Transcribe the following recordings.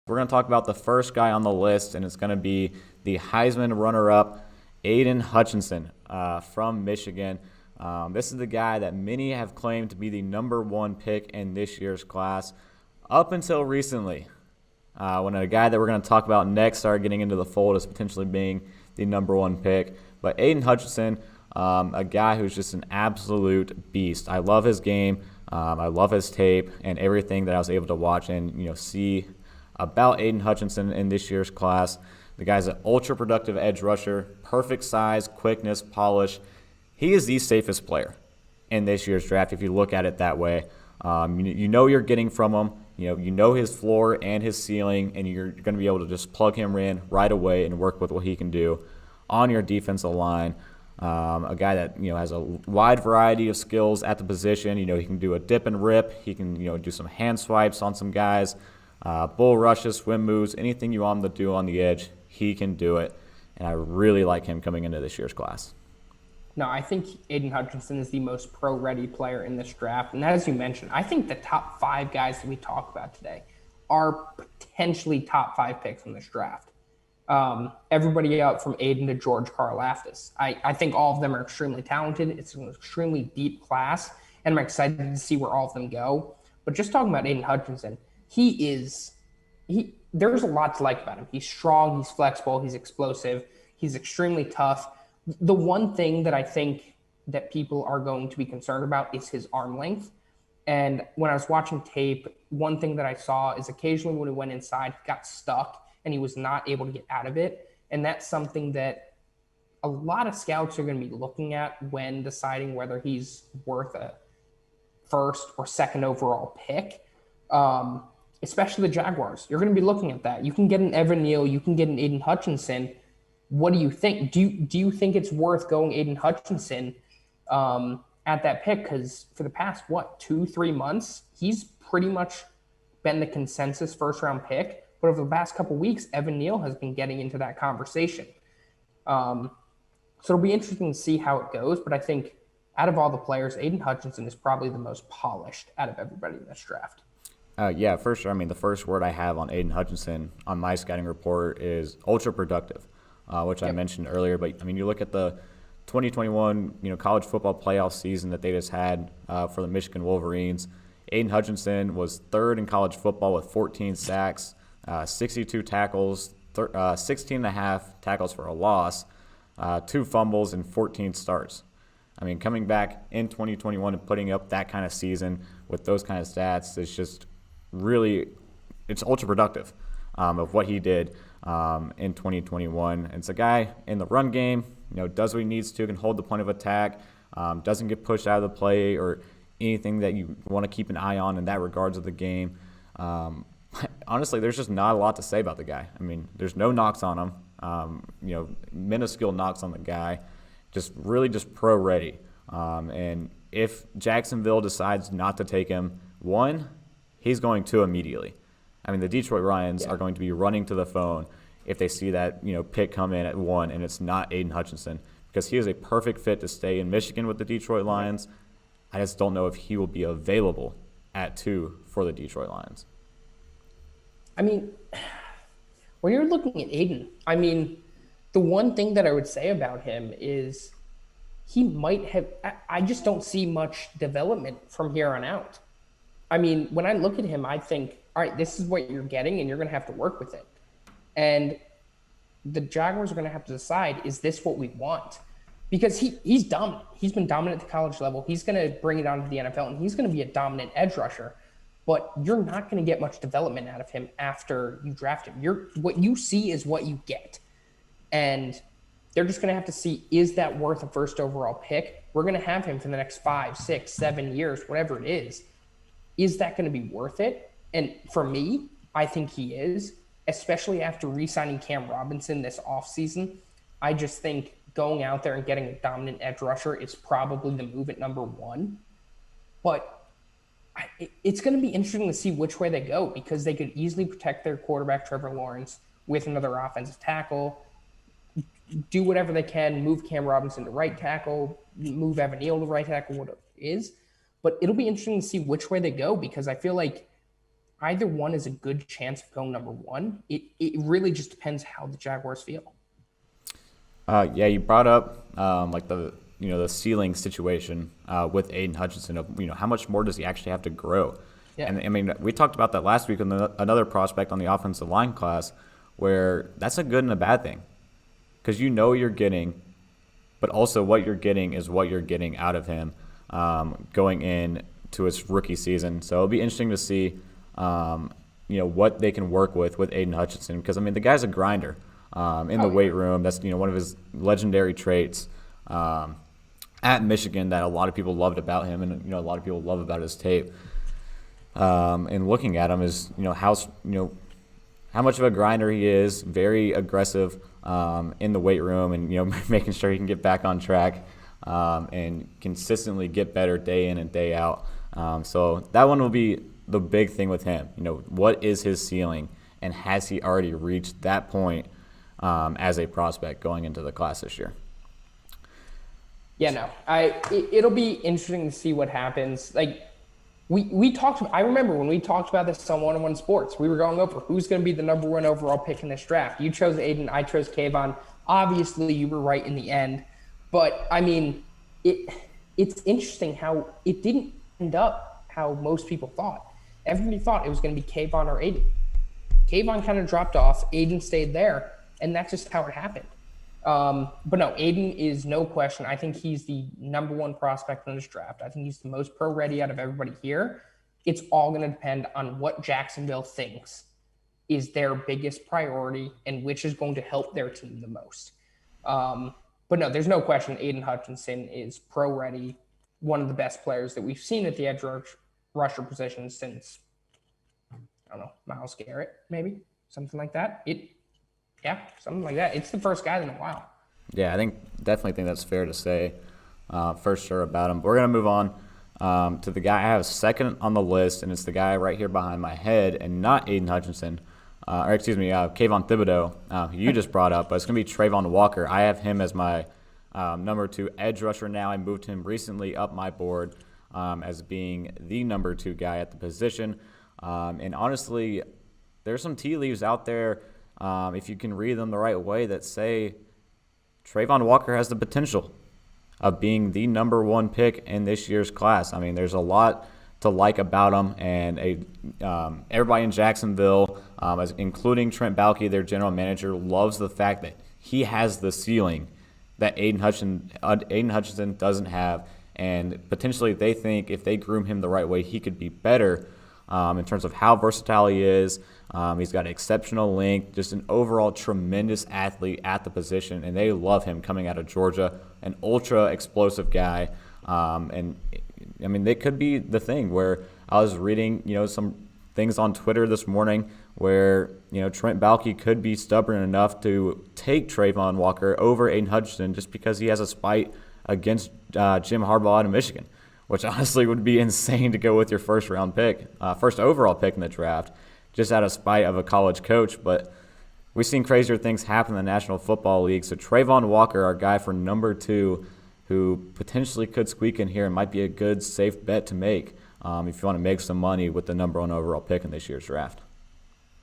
We're going to talk about the first guy on the list, and it's going to be the Heisman runner-up, Aidan Hutchinson from Michigan. This is the guy that many have claimed to be the number one pick in this year's class up until recently, when a guy that we're going to talk about next started getting into the fold as potentially being the number one pick. But Aidan Hutchinson, a guy who's just an absolute beast. I love his game. I love his tape and everything that I was able to watch and see about Aidan Hutchinson in this year's class. The guy's an ultra-productive edge rusher, perfect size, quickness, polish. He is the safest player in this year's draft if you look at it that way. You know you're getting from him. You know his floor and his ceiling, and you're going to be able to just plug him in right away and work with what he can do on your defensive line. A guy that has a wide variety of skills at the position. He can do a dip and rip. He can do some hand swipes on some guys. Bull rushes, swim moves, anything you want him to do on the edge, he can do it. And I really like him coming into this year's class. No, I think Aidan Hutchinson is the most pro-ready player in this draft. And as you mentioned, I think the top 5 guys that we talk about today are potentially top 5 picks in this draft. Everybody up from Aidan to George Karlaftis. I think all of them are extremely talented. It's an extremely deep class, and I'm excited to see where all of them go. But just talking about Aidan Hutchinson, there's a lot to like about him. He's strong, he's flexible, he's explosive, he's extremely tough. The one thing that I think that people are going to be concerned about is his arm length. And when I was watching tape, one thing that I saw is occasionally when he went inside, he got stuck and he was not able to get out of it. And that's something that a lot of scouts are going to be looking at when deciding whether he's worth a first or second overall pick. Especially the Jaguars. You're going to be looking at that. You can get an Evan Neal, you can get an Aidan Hutchinson. What do you think? Do you think it's worth going Aidan Hutchinson at that pick? Because for the past, 2-3 months, he's pretty much been the consensus first-round pick. But over the past couple weeks, Evan Neal has been getting into that conversation. So it'll be interesting to see how it goes. But I think out of all the players, Aidan Hutchinson is probably the most polished out of everybody in this draft. Yeah, for sure. The first word I have on Aidan Hutchinson on my scouting report is ultra-productive, which I mentioned earlier. But, you look at the 2021, college football playoff season that they just had for the Michigan Wolverines. Aidan Hutchinson was third in college football with 14 sacks, 62 tackles, 16 and a half tackles for a loss, 2 fumbles, and 14 starts. Coming back in 2021 and putting up that kind of season with those kind of stats is just really, it's ultra productive of what he did in 2021. It's a guy in the run game, does what he needs to, can hold the point of attack, doesn't get pushed out of the play or anything that you want to keep an eye on in that regards of the game. Honestly, there's just not a lot to say about the guy. There's no knocks on him, minuscule knocks on the guy, just pro ready. And if Jacksonville decides not to take him, he's going to immediately. The Detroit Lions are going to be running to the phone if they see that pick come in at 1 and it's not Aidan Hutchinson, because he is a perfect fit to stay in Michigan with the Detroit Lions. I just don't know if he will be available at 2 for the Detroit Lions. When you're looking at Aidan, the one thing that I would say about him is he might have – I just don't see much development from here on out. When I look at him, I think, all right, this is what you're getting, and you're going to have to work with it. And the Jaguars are going to have to decide, is this what we want? Because he's dominant. He's been dominant at the college level. He's going to bring it on to the NFL, and he's going to be a dominant edge rusher. But you're not going to get much development out of him after you draft him. What you see is what you get. And they're just going to have to see, is that worth a first overall pick? We're going to have him for the next 5, 6, 7 years, whatever it is. Is that going to be worth it? And for me, I think he is, especially after re-signing Cam Robinson this offseason. I just think going out there and getting a dominant edge rusher is probably the move at number 1. But it's going to be interesting to see which way they go, because they could easily protect their quarterback, Trevor Lawrence, with another offensive tackle, do whatever they can, move Cam Robinson to right tackle, move Evan Neal to right tackle, whatever it is. But it'll be interesting to see which way they go, because I feel like either one is a good chance of going number one. It really just depends how the Jaguars feel. Yeah, you brought up like the ceiling situation with Aidan Hutchinson of how much more does he actually have to grow? Yeah. And I mean, we talked about that last week on another prospect on the offensive line class, where that's a good and a bad thing, because you're getting, but also what you're getting is what you're getting out of him going in to his rookie season. So it'll be interesting to see what they can work with Aidan Hutchinson, because I mean the guy's a grinder in the weight room. That's one of his legendary traits at Michigan that a lot of people loved about him, and a lot of people love about his tape. And looking at him is how much of a grinder he is, very aggressive in the weight room, and making sure he can get back on track and consistently get better day in and day out. So that one will be the big thing with him. What is his ceiling, and has he already reached that point as a prospect going into the class this year? Yeah, no, it'll be interesting to see what happens. Like we talked. I remember when we talked about this on 101 Sports, we were going over who's going to be the number one overall pick in this draft. You chose Aidan, I chose Travon. Obviously, you were right in the end, but I mean, it's interesting how it didn't end up how most people thought. Everybody thought it was going to be Travon or Aidan. Travon kind of dropped off. Aidan stayed there, and that's just how it happened. But no, Aidan is no question. I think he's the number one prospect in this draft. I think he's the most pro-ready out of everybody here. It's all going to depend on what Jacksonville thinks is their biggest priority and which is going to help their team the most. But no, there's no question Aidan Hutchinson is pro-ready, one of the best players that we've seen at the edge rusher position since, I don't know, Myles Garrett, maybe, something like that. Yeah, something like that. It's the first guy in a while. Yeah, definitely think that's fair to say for sure about him. But we're going to move on to the guy I have second on the list, and it's the guy right here behind my head, and not Aidan Hutchinson, Kayvon Thibodeau, who you just brought up, but it's going to be Travon Walker. I have him as my number 2 edge rusher now. I moved him recently up my board as being the number 2 guy at the position. And honestly, there's some tea leaves out there, if you can read them the right way, that say Travon Walker has the potential of being the number 1 pick in this year's class. I mean, there's a lot to like about him, and everybody in Jacksonville, including Trent Baalke, their general manager, loves the fact that he has the ceiling that Aidan Hutchinson doesn't have, and potentially they think if they groom him the right way, he could be better in terms of how versatile he is. He's got exceptional length, just an overall tremendous athlete at the position, and they love him coming out of Georgia, an ultra explosive guy. And I mean, they could be the thing where I was reading, some things on Twitter this morning where, Trent Baalke could be stubborn enough to take Travon Walker over Aidan Hutchinson just because he has a spite against Jim Harbaugh out of Michigan, which honestly would be insane to go with your first overall pick in the draft, just out of spite of a college coach. But we've seen crazier things happen in the National Football League. So Travon Walker, our guy for number 2, who potentially could squeak in here and might be a good, safe bet to make if you want to make some money with the number 1 overall pick in this year's draft.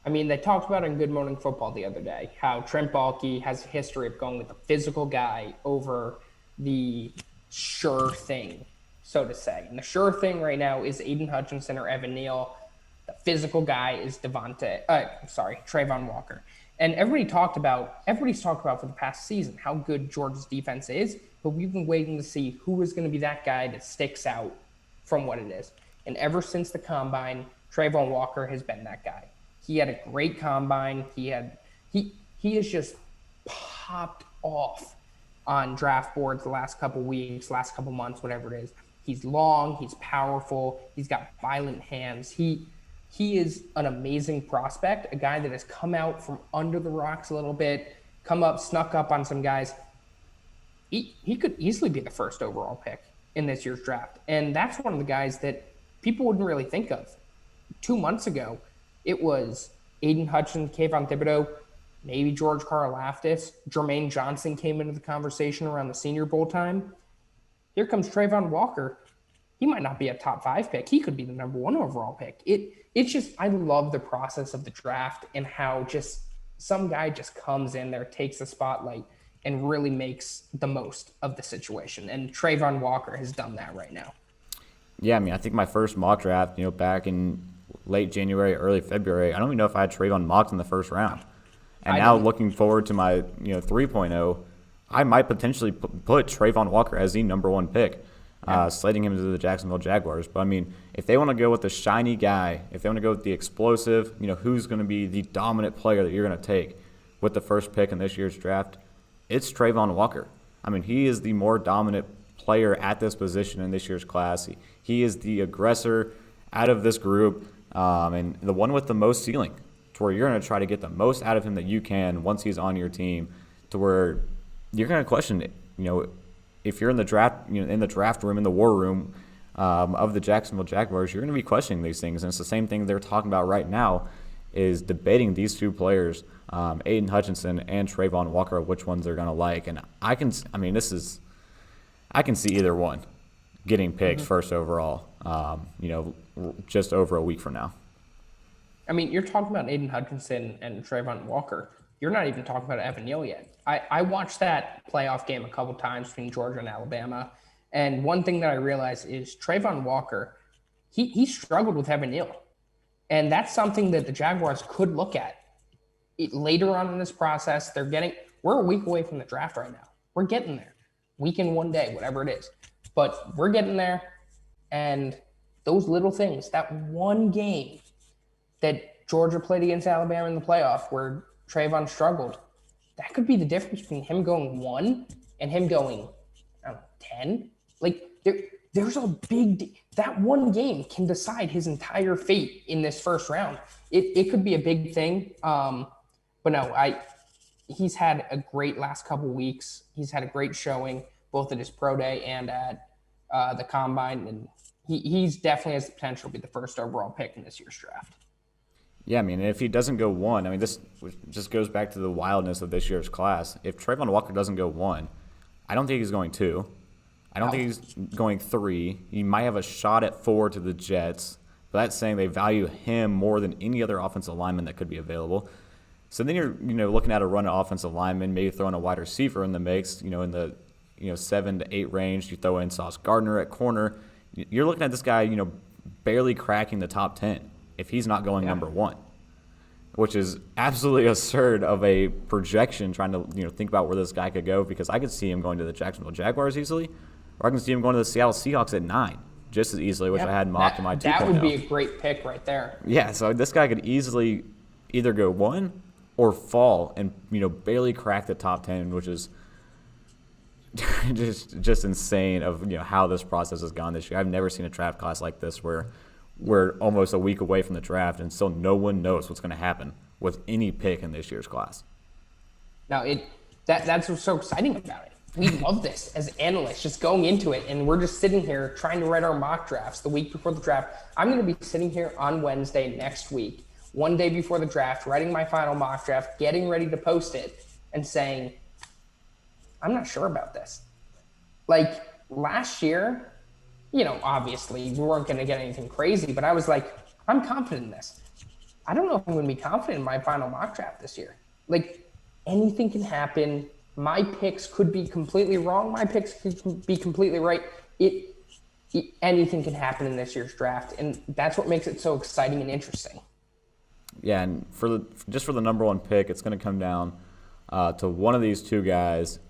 I mean, they talked about in Good Morning Football the other day how Trent Baalke has a history of going with the physical guy over the sure thing, so to say. And the sure thing right now is Aidan Hutchinson or Evan Neal. The physical guy is Travon Walker. And everybody's talked about for the past season how good Georgia's defense is, but we've been waiting to see who is going to be that guy that sticks out from what it is. And ever since the combine, Travon Walker has been that guy. He had a great combine. He has just popped off on draft boards the last couple weeks, last couple months, whatever it is. He's long, he's powerful, he's got violent hands. He is an amazing prospect, a guy that has come out from under the rocks a little bit, snuck up on some guys. He could easily be the first overall pick in this year's draft. And that's one of the guys that people wouldn't really think of. 2 months ago, it was Aidan Hutchinson, Kayvon Thibodeau, maybe George Karlaftis. Jermaine Johnson came into the conversation around the Senior Bowl time. Here comes Travon Walker. he might not be a top 5 pick. He could be the number 1 overall pick. It's just, I love the process of the draft and how just some guy just comes in there, takes the spotlight, and really makes the most of the situation. And Travon Walker has done that right now. Yeah, I mean, I think my first mock draft, back in late January, early February, I don't even know if I had Travon mocked in the first round. And now looking forward to my 3.0, I might potentially put Travon Walker as the number 1 pick, slating him to the Jacksonville Jaguars. But, I mean, if they want to go with the shiny guy, if they want to go with the explosive, who's going to be the dominant player that you're going to take with the first pick in this year's draft, it's Travon Walker. I mean, he is the more dominant player at this position in this year's class. He is the aggressor out of this group, and the one with the most ceiling, to where you're going to try to get the most out of him that you can once he's on your team, to where you're going to question it. If you're in the draft, in the draft room, in the war room of the Jacksonville Jaguars, you're going to be questioning these things. And it's the same thing they're talking about right now, is debating these 2 players, Aidan Hutchinson and Travon Walker, which ones they're going to like. And I can see either one getting picked first overall, just over a week from now. I mean, you're talking about Aidan Hutchinson and Travon Walker. You're not even talking about Evan Neal yet. I watched that playoff game a couple times between Georgia and Alabama, and one thing that I realized is Travon Walker, he struggled with Evan Neal. And that's something that the Jaguars could look at later on in this process. We're a week away from the draft right now. We're getting there. Week in 1 day, whatever it is. But we're getting there. And those little things, that one game that Georgia played against Alabama in the playoff where Travon struggled, that could be the difference between him going 1 and him going, 10. Like, there's a that one game can decide his entire fate in this first round. It could be a big thing. But no, he's had a great last couple weeks. He's had a great showing both at his pro day and at the combine. And he's definitely has the potential to be the first overall pick in this year's draft. Yeah, I mean, if he doesn't go 1, I mean, this just goes back to the wildness of this year's class. If Travon Walker doesn't go 1, I don't think he's going 2. I don't think he's going 3. He might have a shot at 4 to the Jets, but that's saying they value him more than any other offensive lineman that could be available. So then you're looking at a run of offensive lineman, maybe throwing a wide receiver in the mix, in the 7 to 8 range. You throw in Sauce Gardner at corner. You're looking at this guy, barely cracking the top 10 if he's not going number 1, which is absolutely absurd of a projection trying to think about where this guy could go, because I could see him going to the Jacksonville Jaguars easily, or I can see him going to the Seattle Seahawks at 9 just as easily, which I had mocked in my 2.0. That would be a great pick right there. Yeah, so this guy could easily either go 1 or fall and barely crack the top 10, which is just insane of how this process has gone this year. I've never seen a draft class like this where we're almost a week away from the draft and still no one knows what's going to happen with any pick in this year's class. Now, that's what's so exciting about it. We love this as analysts, just going into it, and we're just sitting here trying to write our mock drafts the week before the draft. I'm going to be sitting here on Wednesday next week, 1 day before the draft, writing my final mock draft, getting ready to post it, and saying, I'm not sure about this. Like, last year, obviously we weren't going to get anything crazy, but I was like, I'm confident in this. I don't know if I'm going to be confident in my final mock draft this year. Like, anything can happen. My picks could be completely wrong. My picks could be completely right. Anything can happen in this year's draft, and that's what makes it so exciting and interesting. Yeah, and for the number 1 pick, it's going to come down to one of these 2 guys